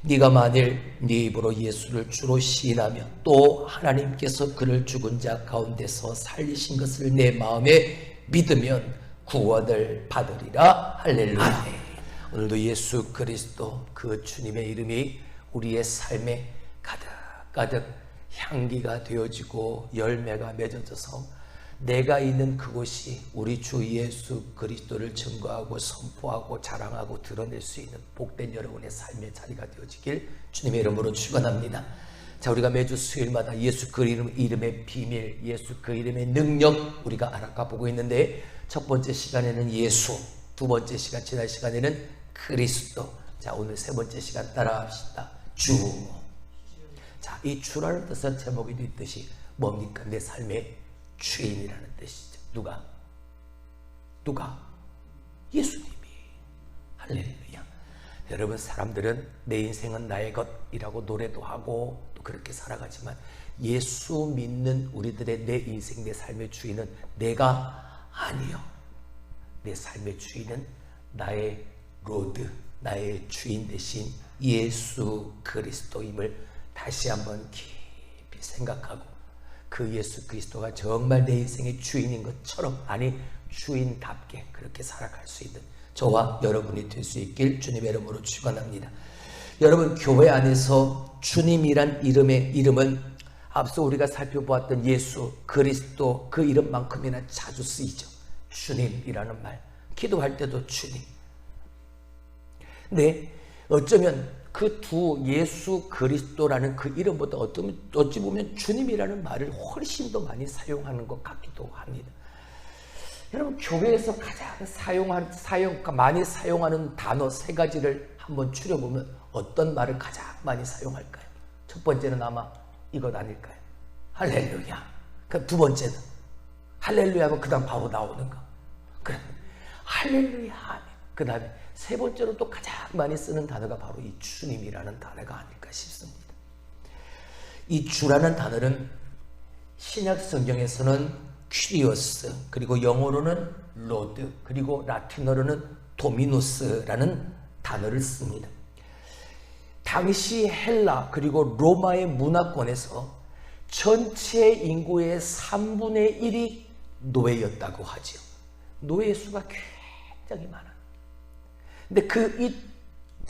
네가 만일 네 입으로 예수를 주로 시인하며 또 하나님께서 그를 죽은 자 가운데서 살리신 것을 내 마음에 믿으면 구원을 받으리라. 할렐루야. 오늘도 예수 그리스도 그 주님의 이름이 우리의 삶에 가득가득 향기가 되어지고 열매가 맺어져서 내가 있는 그곳이 우리 주 예수 그리스도를 증거하고 선포하고 자랑하고 드러낼 수 있는 복된 여러분의 삶의 자리가 되어지길 주님의 이름으로 축원합니다. 자, 우리가 매주 수요일마다 예수 그 이름의 비밀, 예수 그 이름의 능력 우리가 알아가 보고 있는데, 첫 번째 시간에는 예수, 두 번째 시간 지난 시간에는 그리스도. 자, 오늘 세 번째 시간 따라합시다. 주. 자, 이 주라는 뜻은 제목에도 있듯이 뭡니까? 내 삶의 주인이라는 뜻이죠. 누가? 예수님이. 할렐루야. 여러분, 사람들은 내 인생은 나의 것이라고 노래도 하고 또 그렇게 살아가지만 예수 믿는 우리들의 내 인생, 내 삶의 주인은 내가 아니요. 내 삶의 주인은 나의 로드, 나의 주인 대신 예수 그리스도임을 다시 한번 깊이 생각하고, 그 예수 그리스도가 정말 내 인생의 주인인 것처럼, 아니 주인답게 그렇게 살아갈 수 있는 저와 여러분이 될 수 있길 주님의 이름으로 축원합니다. 여러분, 교회 안에서 주님이란 이름은 앞서 우리가 살펴보았던 예수 그리스도 그 이름만큼이나 자주 쓰이죠. 주님이라는 말, 기도할 때도 주님. 근데 어쩌면 그 두 예수 그리스도라는 그 이름보다 어찌 보면 주님이라는 말을 훨씬 더 많이 사용하는 것 같기도 합니다. 여러분, 교회에서 가장 많이 사용하는 단어 세 가지를 한번 추려보면 어떤 말을 가장 많이 사용할까요? 첫 번째는 아마 이것 아닐까요? 할렐루야. 그럼 두 번째는 할렐루야 하고 그 다음 바로 나오는 거. 그래, 할렐루야. 그 다음에 세 번째로 또 가장 많이 쓰는 단어가 바로 이 주님이라는 단어가 아닐까 싶습니다. 이 주라는 단어는 신약 성경에서는 퀴리오스, 그리고 영어로는 로드, 그리고 라틴어로는 도미노스라는 단어를 씁니다. 당시 헬라 그리고 로마의 문화권에서 전체 인구의 3분의 1이 노예였다고 하죠. 노예 수가 굉장히 많아요. 근데 이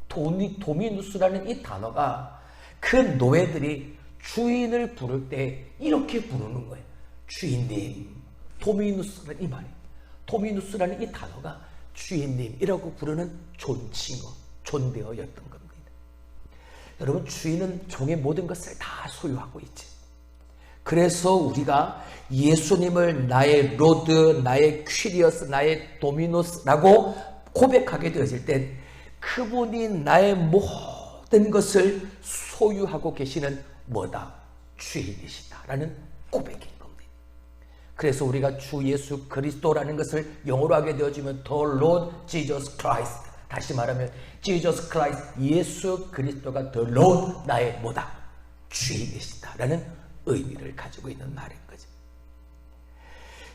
도미누스라는 이 단어가 그 노예들이 주인을 부를 때 이렇게 부르는 거예요. 주인님. 도미누스라는 이 말이에요. 도미누스라는 이 단어가 주인님이라고 부르는 존칭어, 존대어였던 겁니다. 여러분, 주인은 종의 모든 것을 다 소유하고 있지. 그래서 우리가 예수님을 나의 로드, 나의 퀴리어스, 나의 도미노스라고 고백하게 되어질 때 그분이 나의 모든 것을 소유하고 계시는 뭐다? 주인이시다라는 고백인 겁니다. 그래서 우리가 주 예수 그리스도라는 것을 영어로 하게 되어지면 The Lord Jesus Christ, 다시 말하면 Jesus Christ, 예수 그리스도가 The Lord, 나의 뭐다? 주인이시다라는 의미를 가지고 있는 말인 거죠.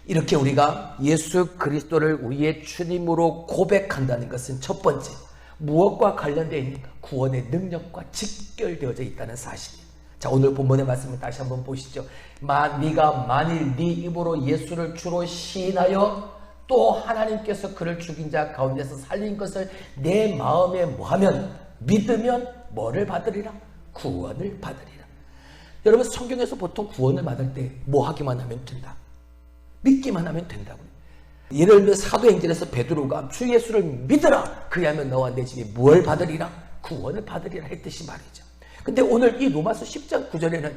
이렇게 우리가 예수 그리스도를 우리의 주님으로 고백한다는 것은 첫 번째, 무엇과 관련되어 있는가? 구원의 능력과 직결되어져 있다는 사실이에요. 자, 오늘 본문의 말씀을 다시 한번 보시죠. 네가 만일 네 입으로 예수를 주로 시인하여 또 하나님께서 그를 죽인 자 가운데서 살린 것을 내 마음에 뭐하면? 믿으면 뭐를 받으리라? 구원을 받으리라. 여러분, 성경에서 보통 구원을 받을 때 뭐 하기만 하면 된다? 믿기만 하면 된다고요. 예를 들면 사도행전에서 베드로가 주 예수를 믿으라, 그리하면 너와 내 집이 뭘 받으리라? 구원을 받으리라 했듯이 말이죠. 근데 오늘 이 로마서 10장 9절에는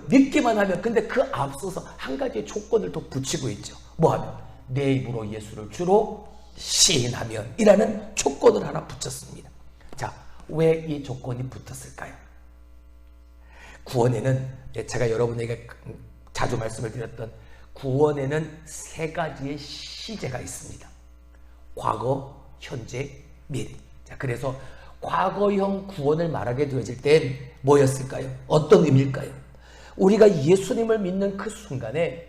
믿기만 하면, 근데 그 앞서서 한 가지의 조건을 더 붙이고 있죠. 뭐하면? 내 입으로 예수를 주로 시인하면 이라는 조건을 하나 붙였습니다. 자, 왜 이 조건이 붙었을까요? 구원에는 제가 여러분에게 자주 말씀을 드렸던 구원에는 세 가지의 시제가 있습니다. 과거, 현재, 미래. 자, 그래서 과거형 구원을 말하게 되어질 땐 뭐였을까요? 어떤 의미일까요? 우리가 예수님을 믿는 그 순간에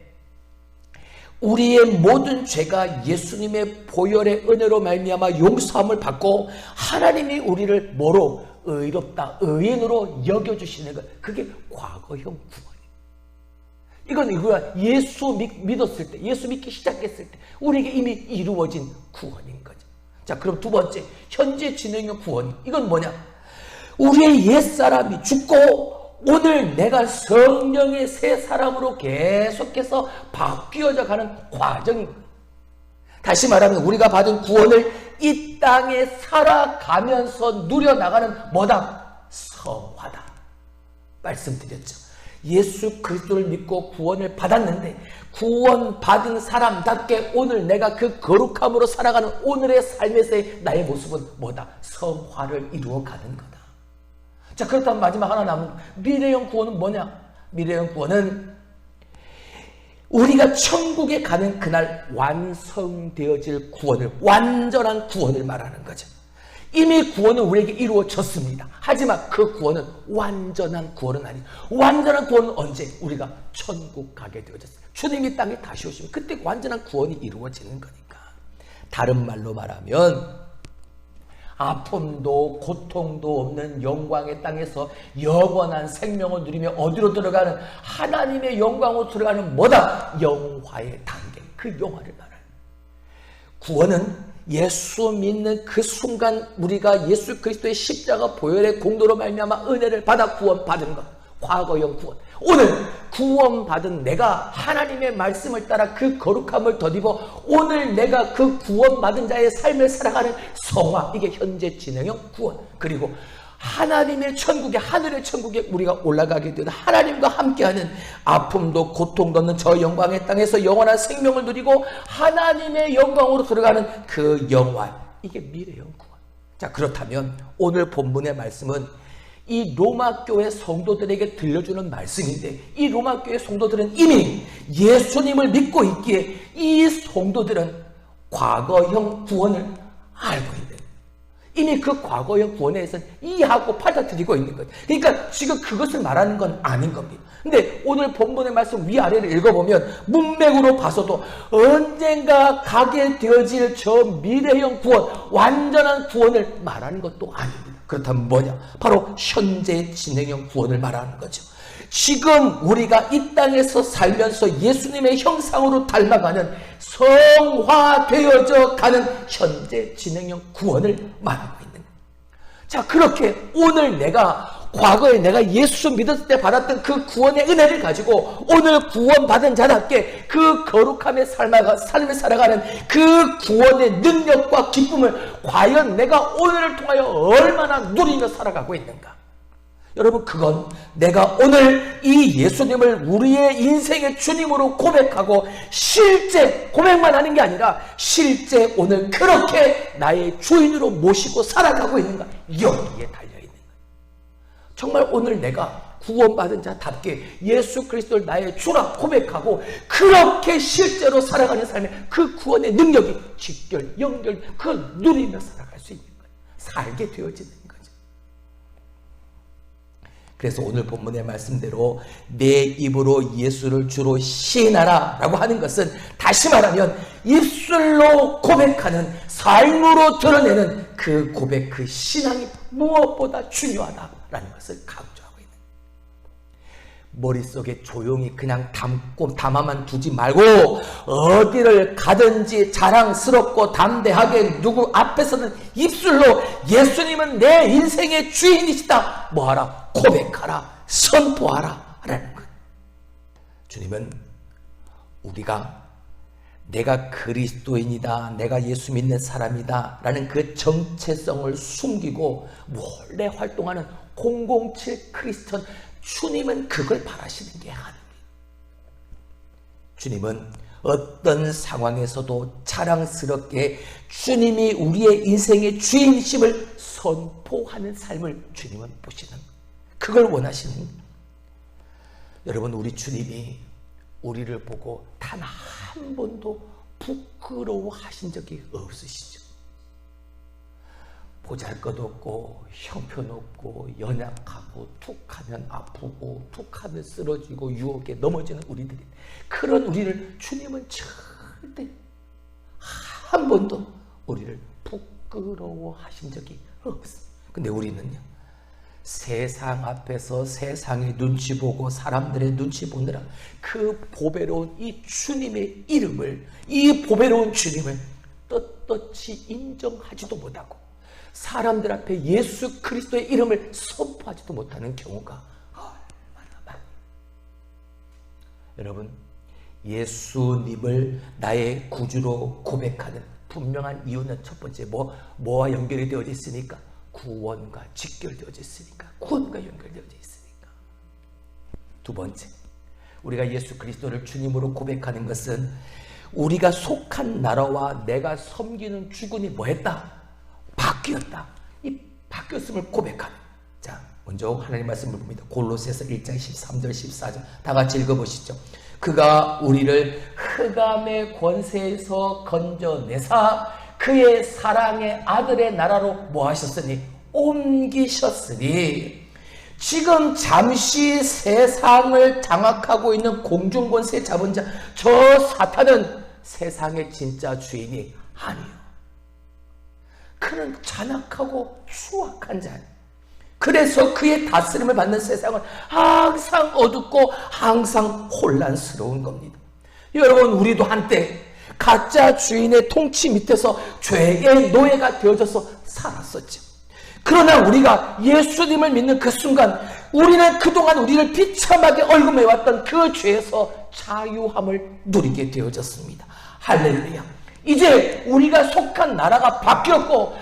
우리의 모든 죄가 예수님의 보혈의 은혜로 말미암아 용서함을 받고 하나님이 우리를 뭐로? 의롭다, 의인으로 여겨주시는 것, 그게 과거형 구원이에요. 이건 이거야. 예수 믿었을 때, 예수 믿기 시작했을 때 우리에게 이미 이루어진 구원인 거죠. 자, 그럼 두 번째, 현재 진행형 구원. 이건 뭐냐? 우리의 옛사람이 죽고 오늘 내가 성령의 새 사람으로 계속해서 바뀌어져 가는 과정인 거예요. 다시 말하면 우리가 받은 구원을 이 땅에 살아가면서 누려나가는 뭐다? 성화다. 말씀드렸죠. 예수 그리스도를 믿고 구원을 받았는데 구원받은 사람답게 오늘 내가 그 거룩함으로 살아가는 오늘의 삶에서의 나의 모습은 뭐다? 성화를 이루어가는 거다. 자, 그렇다면 마지막 하나 남은 미래형 구원은 뭐냐? 미래형 구원은 우리가 천국에 가는 그날 완성되어질 구원을, 완전한 구원을 말하는 거죠. 이미 구원은 우리에게 이루어졌습니다. 하지만 그 구원은 완전한 구원은 아니에요. 완전한 구원은 언제? 우리가 천국 가게 되어졌어요. 주님이 땅에 다시 오시면 그때 완전한 구원이 이루어지는 거니까. 다른 말로 말하면 아픔도 고통도 없는 영광의 땅에서 영원한 생명을 누리며 어디로 들어가는? 하나님의 영광으로 들어가는 뭐다? 영화의 단계, 그 영화를 말해요. 구원은 예수 믿는 그 순간 우리가 예수 그리스도의 십자가 보혈의 공로로 말미암아 은혜를 받아 구원받은 것, 과거형 구원. 오늘 구원받은 내가 하나님의 말씀을 따라 그 거룩함을 덧입어 오늘 내가 그 구원받은 자의 삶을 살아가는 성화, 이게 현재 진행형 구원. 그리고 하나님의 천국에, 하늘의 천국에 우리가 올라가게 되는 하나님과 함께하는 아픔도 고통도 없는 저 영광의 땅에서 영원한 생명을 누리고 하나님의 영광으로 들어가는 그 영화, 이게 미래형 구원. 자, 그렇다면 오늘 본문의 말씀은 이 로마교회 성도들에게 들려주는 말씀인데 이 로마교회 성도들은 이미 예수님을 믿고 있기에 이 성도들은 과거형 구원을 알고 있는, 이미 그 과거형 구원에 대해서 이해하고 받아들이고 있는 거예요. 그러니까 지금 그것을 말하는 건 아닌 겁니다. 근데 오늘 본문의 말씀 위아래를 읽어보면 문맥으로 봐서도 언젠가 가게 되어질 저 미래형 구원, 완전한 구원을 말하는 것도 아닙니다. 그렇다면 뭐냐? 바로 현재 진행형 구원을 말하는 거죠. 지금 우리가 이 땅에서 살면서 예수님의 형상으로 닮아가는 성화되어져 가는 현재 진행형 구원을 말하고 있는 거예요. 자, 그렇게 오늘 내가 과거에 내가 예수 믿었을 때 받았던 그 구원의 은혜를 가지고 오늘 구원받은 자답게 그 거룩함의 삶을 살아가는 그 구원의 능력과 기쁨을 과연 내가 오늘을 통하여 얼마나 누리며 살아가고 있는가? 여러분, 그건 내가 오늘 이 예수님을 우리의 인생의 주님으로 고백하고 실제 고백만 하는 게 아니라 실제 오늘 그렇게 나의 주인으로 모시고 살아가고 있는가? 여기에 달려있는 거예요. 정말 오늘 내가 구원받은 자답게 예수 그리스도를 나의 주라 고백하고 그렇게 실제로 살아가는 삶에 그 구원의 능력이 직결, 연결, 그걸 누리며 살아갈 수 있는 거예요. 살게 되어지는 거예요. 그래서 오늘 본문의 말씀대로 내 입으로 예수를 주로 시인하라 라고 하는 것은 다시 말하면 입술로 고백하는, 삶으로 드러내는 그 고백, 그 신앙이 무엇보다 중요하다라는 것을 강조하고 있는 거예요. 머릿속에 조용히 그냥 담아만 두지 말고 어디를 가든지 자랑스럽고 담대하게 누구 앞에서는 입술로 예수님은 내 인생의 주인이시다 뭐하라? 고백하라, 선포하라 라는 것. 주님은 우리가 내가 그리스도인이다, 내가 예수 믿는 사람이다 라는 그 정체성을 숨기고 몰래 활동하는 007 크리스천, 주님은 그걸 바라시는 게 아닙니다. 주님은 어떤 상황에서도 자랑스럽게 주님이 우리의 인생의 주인심을 선포하는 삶을 주님은 보시는, 그걸 원하시는. 여러분, 우리 주님이 우리를 보고 단 한 번도 부끄러워하신 적이 없으시죠. 보잘것없고 형편없고 연약하고 툭하면 아프고 툭하면 쓰러지고 유혹에 넘어지는 우리들이, 그런 우리를 주님은 절대 한 번도 우리를 부끄러워하신 적이 없어요. 근데 우리는요, 세상 앞에서 세상의 눈치 보고 사람들의 눈치 보느라 그 보배로운 이 주님의 이름을, 이 보배로운 주님을 떳떳이 인정하지도 못하고 사람들 앞에 예수 그리스도의 이름을 선포하지도 못하는 경우가 얼마나 많아요. 여러분, 예수님을 나의 구주로 고백하는 분명한 이유는 첫 번째 뭐와 연결이 되어져 있으니까? 구원과 직결되어져 있으니까. 구원과 연결되어져 있으니까. 두 번째, 우리가 예수 그리스도를 주님으로 고백하는 것은 우리가 속한 나라와 내가 섬기는 주군이 뭐했다? 바뀌었다. 이 바뀌었음을 고백하는. 자, 먼저 하나님 말씀을 봅니다. 골로새서 1장 13절 14절 다 같이 읽어보시죠. 그가 우리를 흑암의 권세에서 건져내사 그의 사랑의 아들의 나라로 뭐 하셨으니? 옮기셨으니. 지금 잠시 세상을 장악하고 있는 공중권세 잡은 자, 저 사탄은 세상의 진짜 주인이 아니요. 그는 잔악하고 추악한 자예요. 그래서 그의 다스림을 받는 세상은 항상 어둡고 항상 혼란스러운 겁니다. 여러분, 우리도 한때 가짜 주인의 통치 밑에서 죄의 노예가 되어져서 살았었죠. 그러나 우리가 예수님을 믿는 그 순간 우리는 그동안 우리를 비참하게 얽매왔던 그 죄에서 자유함을 누리게 되어졌습니다. 할렐루야. 이제 우리가 속한 나라가 바뀌었고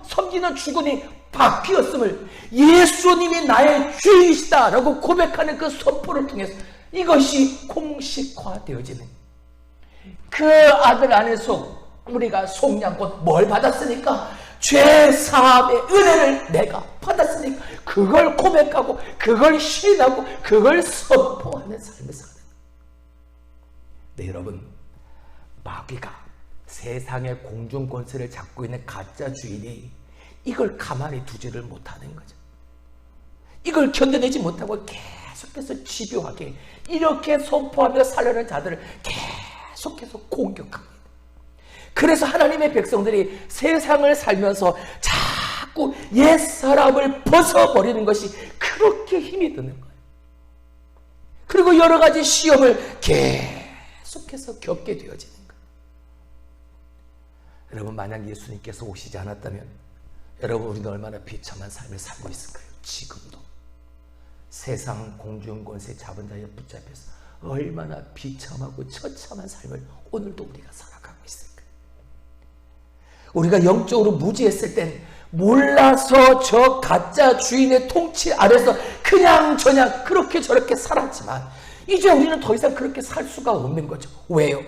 섬기는 주군이 바뀌었음을 예수님이 나의 주이시다라고 고백하는 그 선포를 통해서 이것이 공식화되어지는 그 아들 안에서 우리가 속량권 뭘 받았으니까? 죄사함의 은혜를 내가 받았으니까 그걸 고백하고 그걸 시인하고 그걸 선포하는 삶을 사는. 네, 여러분, 마귀가 세상의 공중권세를 잡고 있는 가짜 주인이 이걸 가만히 두지를 못하는 거죠. 이걸 견뎌내지 못하고 계속해서 집요하게 이렇게 선포하며 살려는 자들을 계속해서 공격합니다. 그래서 하나님의 백성들이 세상을 살면서 자꾸 옛사람을 벗어버리는 것이 그렇게 힘이 드는 거예요. 그리고 여러 가지 시험을 계속해서 겪게 되어지는 거예요. 여러분, 만약 예수님께서 오시지 않았다면 여러분, 우리는 얼마나 비참한 삶을 살고 있을까요? 지금도 세상 공중권세 잡은 자에 붙잡혀서 얼마나 비참하고 처참한 삶을 오늘도 우리가 살아가고 있을까요? 우리가 영적으로 무지했을 땐 몰라서 저 가짜 주인의 통치 아래서 그냥 그렇게 저렇게 살았지만 이제 우리는 더 이상 그렇게 살 수가 없는 거죠. 왜요?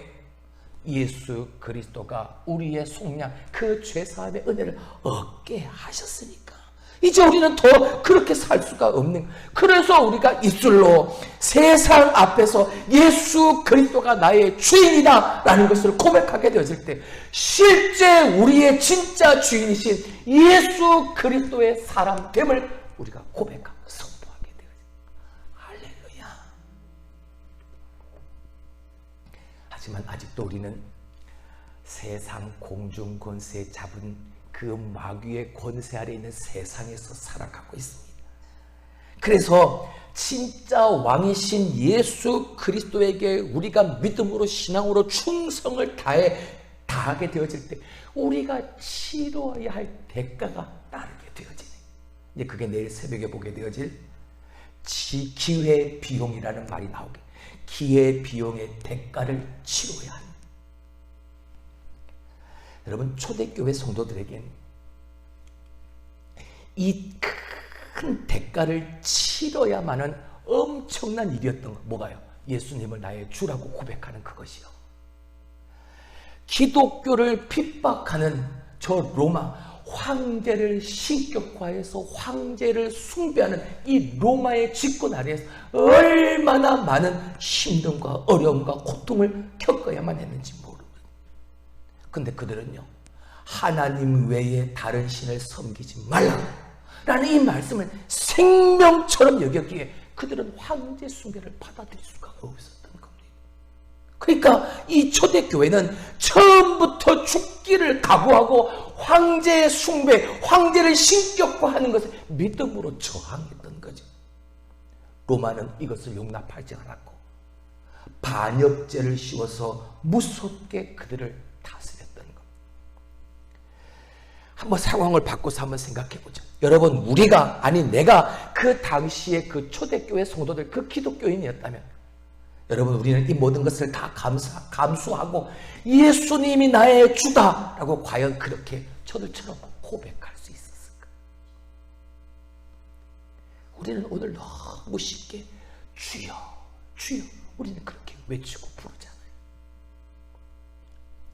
예수 그리스도가 우리의 속량, 그 죄사함의 은혜를 얻게 하셨으니까 이제 우리는 더 그렇게 살 수가 없는. 그래서 우리가 입술로 세상 앞에서 예수 그리스도가 나의 주인이다 라는 것을 고백하게 되어질 때 실제 우리의 진짜 주인이신 예수 그리스도의 사람됨을 우리가 고백하고 선포하게 되어집니다. 할렐루야. 하지만 아직도 우리는 세상 공중권세에 잡은 그 마귀의 권세 아래 있는 세상에서 살아가고 있습니다. 그래서 진짜 왕이신 예수 그리스도에게 우리가 믿음으로 신앙으로 충성을 다하게 되어질 때 우리가 치러야 할 대가가 따르게 되어지네. 이제 그게 내일 새벽에 보게 되어질 기회 비용이라는 말이 나오게, 기회 비용의 대가를 치러야 합니다. 여러분, 초대교회 성도들에겐 이 큰 대가를 치러야만은 엄청난 일이었던 거. 뭐가요? 예수님을 나의 주라고 고백하는 그것이요. 기독교를 핍박하는 저 로마 황제를 신격화해서 황제를 숭배하는 이 로마의 집권 아래에서 얼마나 많은 힘듦과 어려움과 고통을 겪어야만 했는지 모릅니다. 근데 그들은요, 하나님 외에 다른 신을 섬기지 말라라는 이 말씀을 생명처럼 여겼기에 그들은 황제 숭배를 받아들일 수가 없었던 겁니다. 그러니까 이 초대교회는 처음부터 죽기를 각오하고 황제의 숭배, 황제를 신격화하는 것을 믿음으로 저항했던 거죠. 로마는 이것을 용납하지 않았고 반역죄를 씌워서 무섭게 그들을 다스렸던 것. 한번 상황을 바꿔서 한번 생각해 보죠. 여러분, 우리가, 아니 내가 그 당시에 그 초대교회 성도들, 그 기독교인이었다면, 여러분, 우리는 이 모든 것을 다 감수하고 예수님이 나의 주다라고 과연 그렇게 저들처럼 고백할 수 있었을까? 우리는 오늘 너무 쉽게 주여, 주여, 우리는 그렇게 외치고 부르잖아요.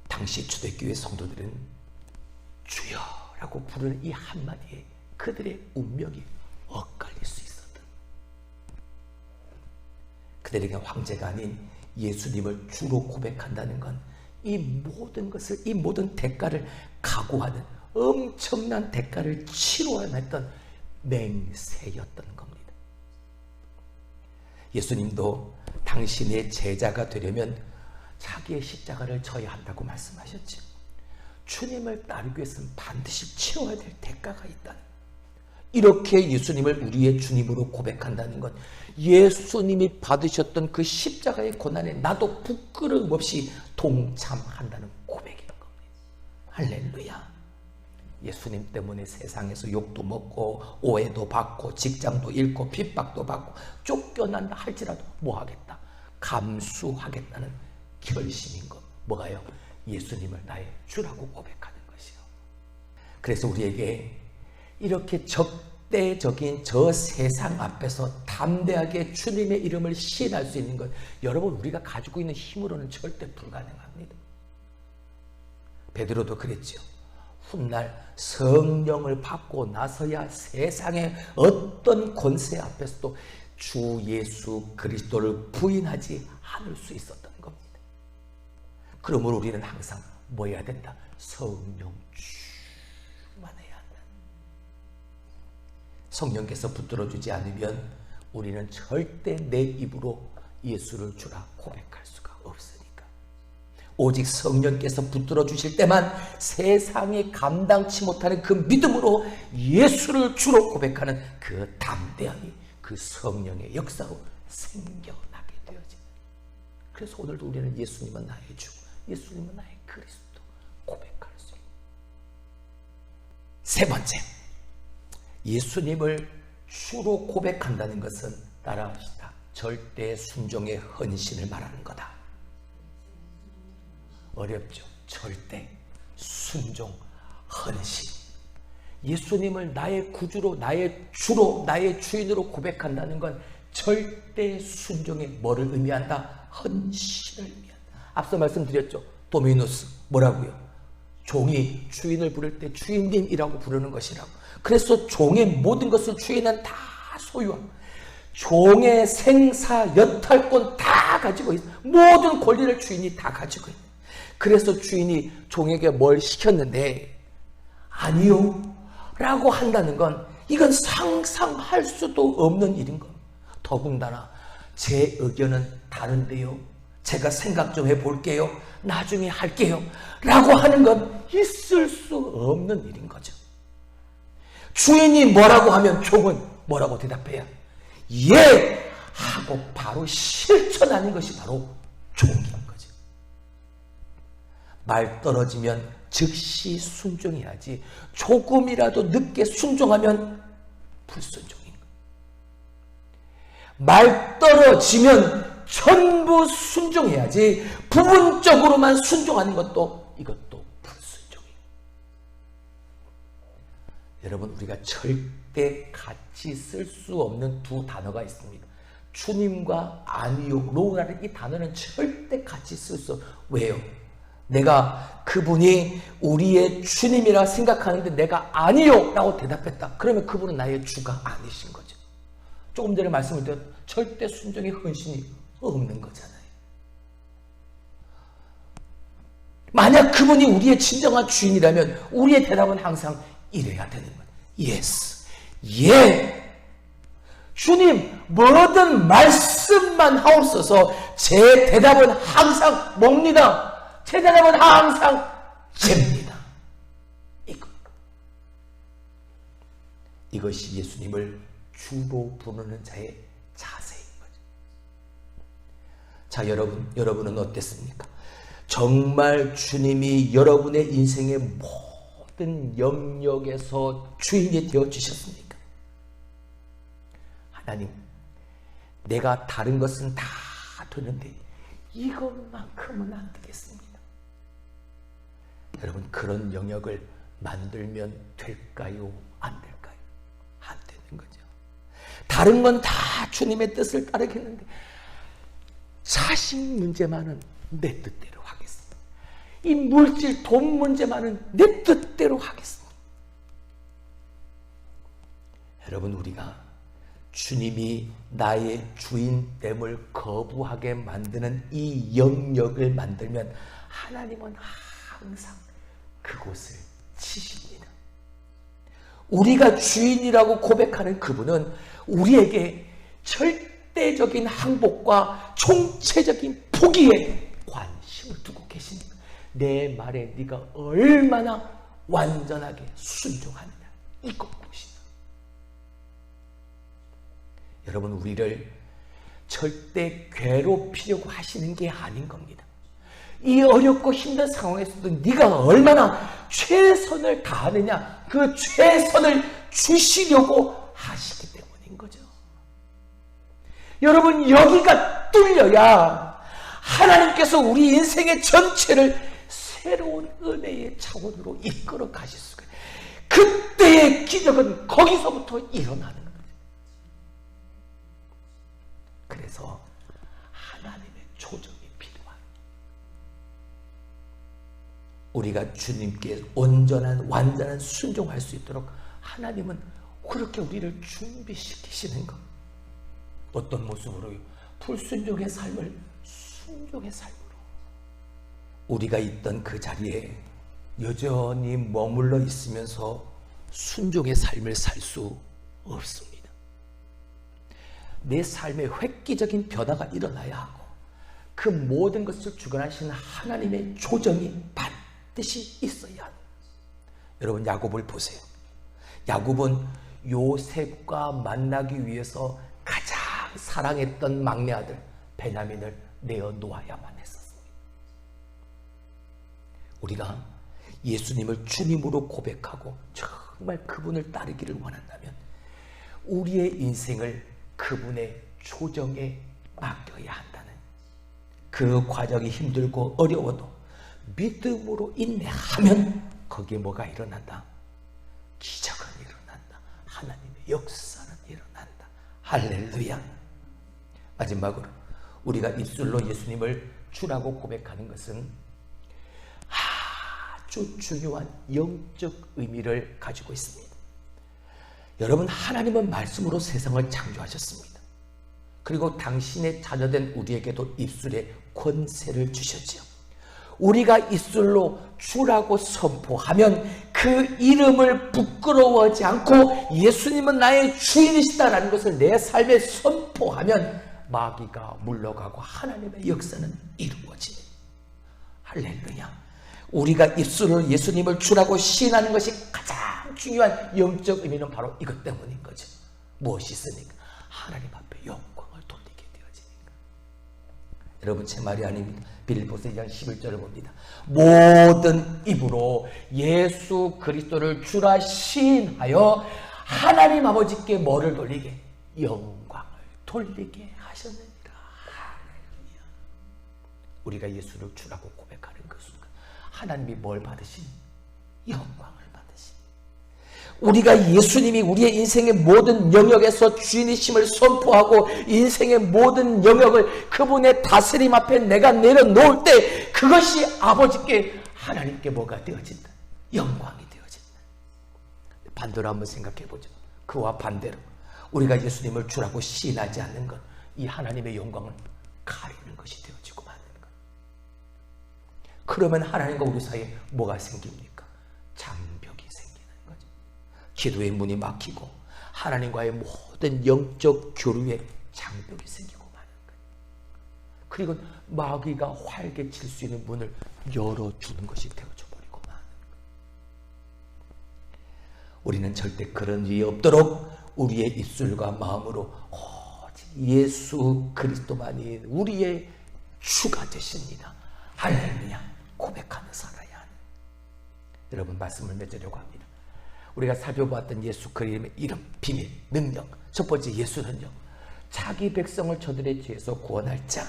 당시 초대교회 성도들은 주여라고 부르는 이 한마디에 그들의 운명이 엇갈릴 수 있었던, 그들에게 황제가 아닌 예수님을 주로 고백한다는 건 이 모든 것을, 이 모든 대가를 각오하는, 엄청난 대가를 치러야 했던 맹세였던 겁니다. 예수님도 당신의 제자가 되려면 자기의 십자가를 져야 한다고 말씀하셨죠. 주님을 따르기 위해서는 반드시 치러야 될 대가가 있다. 이렇게 예수님을 우리의 주님으로 고백한다는 것, 예수님이 받으셨던 그 십자가의 고난에 나도 부끄러움 없이 동참한다는 고백인 겁니다. 할렐루야. 예수님 때문에 세상에서 욕도 먹고 오해도 받고 직장도 잃고 핍박도 받고 쫓겨난다 할지라도 뭐 하겠다? 감수하겠다는 결심인 것. 뭐가요? 예수님을 나의 주라고 고백하는 것이요. 그래서 우리에게 이렇게 적대적인 저 세상 앞에서 담대하게 주님의 이름을 시인할 수 있는 것, 여러분, 우리가 가지고 있는 힘으로는 절대 불가능합니다. 베드로도 그랬죠. 훗날 성령을 받고 나서야 세상의 어떤 권세 앞에서도 주 예수 그리스도를 부인하지 않을 수 있었던 겁니다. 그러므로 우리는 항상 뭐 해야 된다? 성령 충만해야 한다. 성령께서 붙들어주지 않으면 우리는 절대 내 입으로 예수를 주라 고백할 수가 없으니까. 오직 성령께서 붙들어 주실 때만 세상이 감당치 못하는 그 믿음으로 예수를 주로 고백하는 그 담대함이 그 성령의 역사로 생겨나게 되어집니다. 그래서 오늘도 우리는 예수님은 나의 주, 예수님은 나의 그리스도 고백할 수 있습니다. 세 번째, 예수님을 주로 고백한다는 것은 따라합시다. 절대 순종의 헌신을 말하는 거다. 어렵죠? 절대 순종 헌신. 예수님을 나의 구주로, 나의 주로, 나의 주인으로 고백한다는 건 절대 순종의 뭐를 의미한다? 헌신을 의미한다. 앞서 말씀드렸죠? 도미누스, 뭐라고요? 종이 주인을 부를 때 주인님이라고 부르는 것이라고. 그래서 종의 모든 것을 주인은 다 소유하고 종의 생사 여탈권 다 가지고 있어. 모든 권리를 주인이 다 가지고 있는. 그래서 주인이 종에게 뭘 시켰는데 아니요 라고 한다는 건 이건 상상할 수도 없는 일인 겁니다. 더군다나 제 의견은 다른데요, 제가 생각 좀 해볼게요, 나중에 할게요 라고 하는 건 있을 수 없는 일인 거죠. 주인이 뭐라고 하면 종은 뭐라고 대답해야? 예! 하고 바로 실천하는 것이 바로 종인 거죠. 말 떨어지면 즉시 순종해야지 조금이라도 늦게 순종하면 불순종인 거예요. 말 떨어지면 전부 순종해야지 부분적으로만 순종하는 것도 이것도 불순종이에요. 여러분, 우리가 절대 같이 쓸 수 없는 두 단어가 있습니다. 주님과 아니요, 로라는 이 단어는 절대 같이 쓸 수 없어요. 왜요? 내가 그분이 우리의 주님이라 생각하는데 내가 아니요 라고 대답했다. 그러면 그분은 나의 주가 아니신 거죠. 조금 전에 말씀을 드렸 절대 순종의 헌신이 없는 거잖아요. 만약 그분이 우리의 진정한 주인이라면 우리의 대답은 항상 이래야 되는 거예요. Yes, 예, 주님 뭐든 말씀만 하옵소서. 제 대답은 항상 뭡니다. 제 대답은 항상 죄입니다. 이것이 예수님을 주로 부르는 자의 자세인 거죠. 자, 여러분은 어땠습니까? 정말 주님이 여러분의 인생의 모든 영역에서 주인이 되어 주셨습니까? 하나님, 내가 다른 것은 다 되는데 이것만큼은 안 되겠습니다. 여러분, 그런 영역을 만들면 될까요? 안 될까요? 안 되는 거죠. 다른 건 다 주님의 뜻을 따르겠는데 자식 문제만은 내 뜻대로 하겠습니다. 이 물질, 돈 문제만은 내 뜻대로 하겠습니다. 여러분, 우리가 주님이 나의 주인됨을 거부하게 만드는 이 영역을 만들면 하나님은 항상 그곳을 치십니다. 우리가 주인이라고 고백하는 그분은 우리에게 절대적인 항복과 총체적인 포기에 관심을 두고 계십니다. 내 말에 네가 얼마나 완전하게 순종하느냐, 이것 보시다. 여러분, 우리를 절대 괴롭히려고 하시는 게 아닌 겁니다. 이 어렵고 힘든 상황에서도 네가 얼마나 최선을 다하느냐, 그 최선을 주시려고 하시기 때문인 거죠. 여러분, 여기가 뚫려야 하나님께서 우리 인생의 전체를 새로운 은혜의 차원으로 이끌어 가실 수가 있어요. 그때의 기적은 거기서부터 일어나는 거예요. 그래서 하나님의 조정이 필요한, 우리가 주님께 온전한 완전한 순종할 수 있도록 하나님은 그렇게 우리를 준비시키시는 것. 어떤 모습으로요? 불순종의 삶을 순종의 삶으로. 우리가 있던 그 자리에 여전히 머물러 있으면서 순종의 삶을 살 수 없습니다. 내 삶에 획기적인 변화가 일어나야 하고 그 모든 것을 주관하시는 하나님의 조정이 반드시 있어야 합니다. 여러분, 야곱을 보세요. 야곱은 요셉과 만나기 위해서 가장 사랑했던 막내 아들 베냐민을 내어놓아야만 했었습니다. 우리가 예수님을 주님으로 고백하고 정말 그분을 따르기를 원한다면 우리의 인생을 그분의 조정에 맡겨야 한다는, 그 과정이 힘들고 어려워도 믿음으로 인내하면 거기에 뭐가 일어난다? 기적은 일어난다. 하나님의 역사는 일어난다. 할렐루야. 마지막으로 우리가 입술로 예수님을 주라고 고백하는 것은 아주 중요한 영적 의미를 가지고 있습니다. 여러분, 하나님은 말씀으로 세상을 창조하셨습니다. 그리고 당신의 자녀된 우리에게도 입술에 권세를 주셨지요. 우리가 입술로 주라고 선포하면 그 이름을 부끄러워하지 않고 예수님은 나의 주인이시다라는 것을 내 삶에 선포하면 마귀가 물러가고 하나님의 역사는 이루어집니다. 할렐루야. 우리가 입술로 예수님을 주라고 시인하는 것이 가장 중요한 영적 의미는 바로 이것 때문인 거죠. 무엇이 있으니까? 하나님 앞에 영광을 돌리게 되어지니까. 여러분, 제 말이 아닙니다. 빌립보서 2장 11절을 봅니다. 모든 입으로 예수 그리스도를 주라 시인하여 하나님 아버지께 뭐를 돌리게? 영광을 돌리게 하셨느니라. 할렐루야. 우리가 예수를 주라고 고백하는 그 순간 하나님이 뭘 받으시니? 영광을 받으시니. 우리가 예수님이 우리의 인생의 모든 영역에서 주인이심을 선포하고 인생의 모든 영역을 그분의 다스림 앞에 내가 내려놓을 때 그것이 아버지께, 하나님께 뭐가 되어진다? 영광이 되어진다. 반대로 한번 생각해 보죠. 그와 반대로 우리가 예수님을 주라고 시인하지 않는 것, 이 하나님의 영광을 가리는 것이 되어지고 마는 것. 그러면 하나님과 우리 사이에 뭐가 생깁니까? 장벽이 생기는 거죠. 기도의 문이 막히고 하나님과의 모든 영적 교류에 장벽이 생기고 마는 거예요. 그리고 마귀가 활개 칠 수 있는 문을 열어주는 것이 되어져 버리고 마는 거예요. 우리는 절대 그런 일이 없도록 우리의 입술과 마음으로 오직 예수 그리스도만이 우리의 주가 되십니다. 할렐루야 고백하며 살아야 하는, 여러분 말씀을 맺으려고 합니다. 우리가 살펴보았던 예수 그리스도의 이름, 비밀, 능력. 첫 번째 예수는요, 자기 백성을 저들의 죄에서 구원할 자,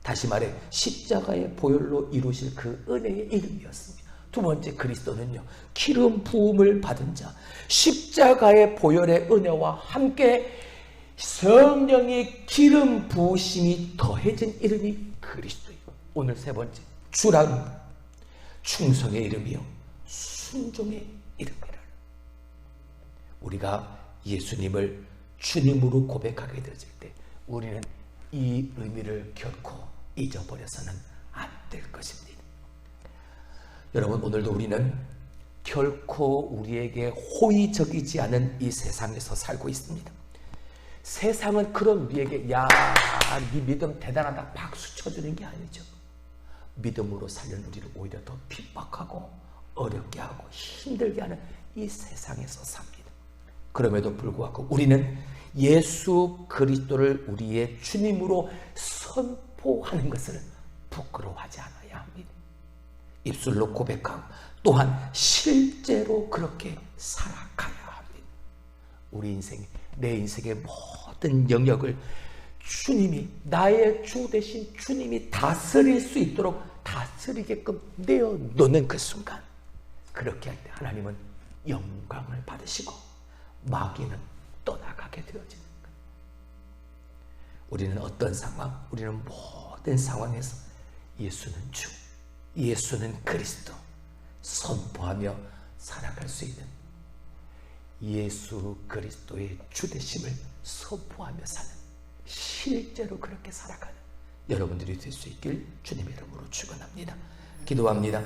다시 말해 십자가의 보혈로 이루실 그 은혜의 이름이었습니다. 두 번째 그리스도는요, 기름 부음을 받은 자, 십자가의 보혈의 은혜와 함께 성령의 기름 부으심이 더해진 이름이 그리스도예요. 오늘 세 번째 주라는 충성의 이름이요 순종의 이름이라. 우리가 예수님을 주님으로 고백하게 되었을 때 우리는 이 의미를 결코 잊어버려서는 안 될 것입니다. 여러분, 오늘도 우리는 결코 우리에게 호의적이지 않은 이 세상에서 살고 있습니다. 세상은 그런 우리에게 야, 네 믿음 대단하다 박수 쳐주는 게 아니죠. 믿음으로 살려는 우리를 오히려 더 핍박하고 어렵게 하고 힘들게 하는 이 세상에서 삽니다. 그럼에도 불구하고 우리는 예수 그리스도를 우리의 주님으로 선포하는 것을 부끄러워하지 않아야 합니다. 입술로 고백하고 또한 실제로 그렇게 살아가야 합니다. 우리 인생, 내 인생의 모든 영역을 주님이, 나의 주 대신 주님이 다스릴 수 있도록 다스리게끔 내어놓는 그 순간, 그렇게 할 때 하나님은 영광을 받으시고 마귀는 떠나가게 되어지는 것. 우리는 어떤 상황, 우리는 모든 상황에서 예수는 주, 예수는 그리스도 선포하며 살아갈 수 있는, 예수 그리스도의 주되심을 선포하며 사는, 실제로 그렇게 살아가는 여러분들이 될 수 있길 주님의 이름으로 축원합니다. 기도합니다.